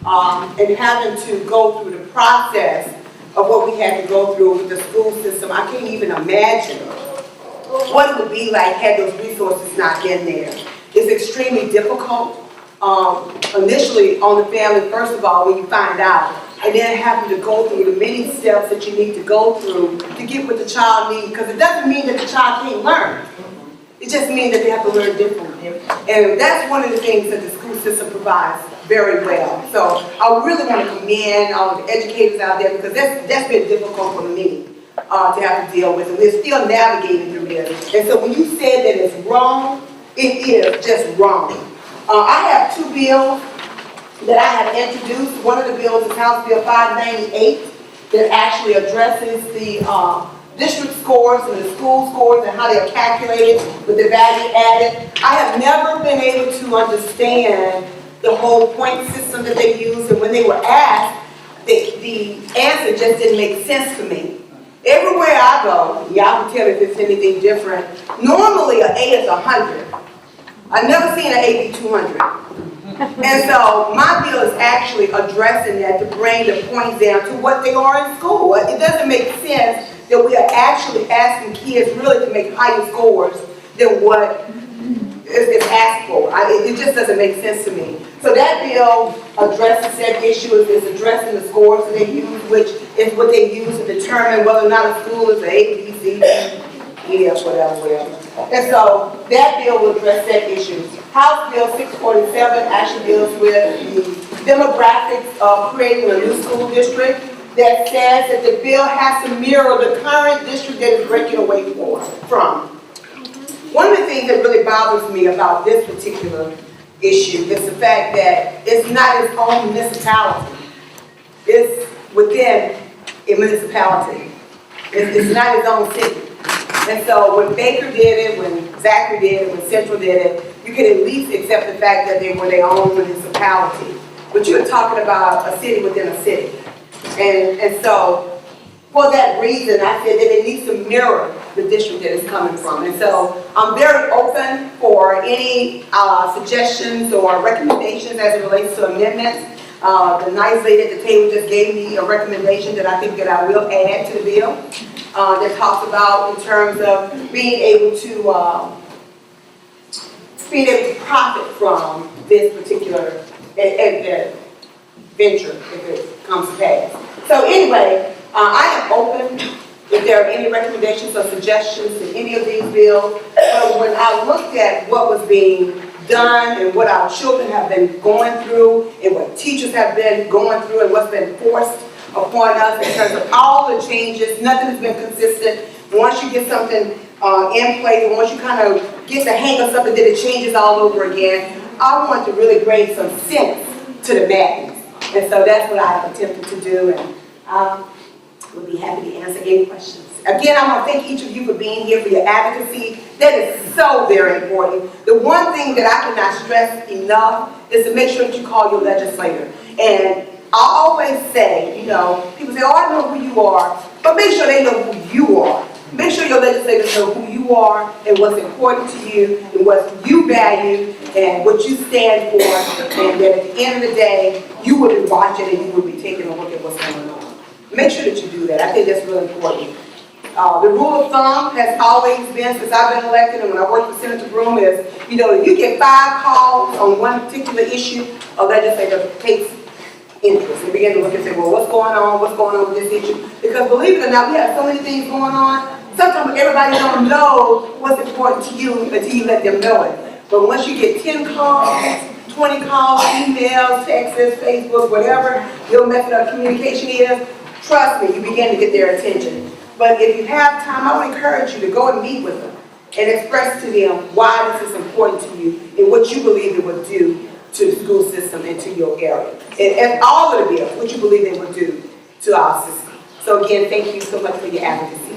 and having to go through the process of what we had to go through with the school system. I can't even imagine what it would be like had those resources not been there. It's extremely difficult, initially on the family, first of all, when you find out, and then having to go through the many steps that you need to go through to get what the child needs, because it doesn't mean that the child can't learn. It just means that they have to learn differently. And that's one of the things that the school system provides very well. So I really want to commend all of the educators out there, because that's been difficult for me to have to deal with. And we're still navigating through this. And so when you said that it's wrong, it is just wrong. I have two bills that I have introduced. One of the bills is House Bill 598 that actually addresses the district scores and the school scores and how they're calculated with the value added. I have never been able to understand the whole point system that they use, and when they were asked, the answer just didn't make sense to me. Everywhere I go, y'all can tell if it's anything different, normally an A is 100. I've never seen an A be 200. And so my bill is actually addressing that to bring the points down to what they are in school. It doesn't make sense that we are actually asking kids really to make higher scores than what is asked for. It just doesn't make sense to me. So that bill addresses that issue, is addressing the scores that they use, which is what they use to determine whether or not a school is A, B, C, D, E, F, whatever. And so that bill will address that issue. House Bill 647 actually deals with the demographics of creating a new school district that says that the bill has to mirror the current district that is breaking away from. One of the things that really bothers me about this particular issue is the fact that it's not its own municipality. It's within a municipality. It's not its own city. And so when Baker did it, when Zachary did it, when Central did it, you can at least accept the fact that they were their own municipality. But you're talking about a city within a city. And so for that reason, I said that it needs to mirror the district that it's coming from. And so I'm very open for any suggestions or recommendations as it relates to amendments. The nice lady at the table just gave me a recommendation that I think that I will add to the bill that talks about in terms of being able to profit from this particular venture if it comes to pass. So anyway, I am open if there are any recommendations or suggestions to any of these bills. But when I looked at what was being done and what our children have been going through and what teachers have been going through and what's been forced upon us in terms of all the changes, nothing has been consistent. Once you get something in place, and once you kind of get the hang of something, then it changes all over again. I want to really bring some sense to the madness. And so that's what I have attempted to do, and I would be happy to answer any questions. Again, I want to thank each of you for being here, for your advocacy. That is so very important. The one thing that I cannot stress enough is to make sure that you call your legislator. And I always say, you know, people say, oh, I know who you are, but make sure they know who you are. Make sure your legislators know who you are and what's important to you and what you value and what you stand for, and that at the end of the day, you will be watching and you will be taking a look at what's going on. Make sure that you do that. I think that's really important. The rule of thumb has always been, since I've been elected and when I worked for Senator Broom, is, you know, if you get 5 calls on one particular issue, a legislator takes interest and begin to look and say, well, what's going on with this issue? Because believe it or not, we have so many things going on. Sometimes everybody don't know what's important to you until you let them know it. But once you get 10 calls, 20 calls, emails, texts, Facebook, whatever your method of communication is, trust me, you begin to get their attention. But if you have time, I would encourage you to go and meet with them and express to them why this is important to you and what you believe it would do to the school system and to your area. And all of the bills, what you believe they would do to our system. So again, thank you so much for your advocacy.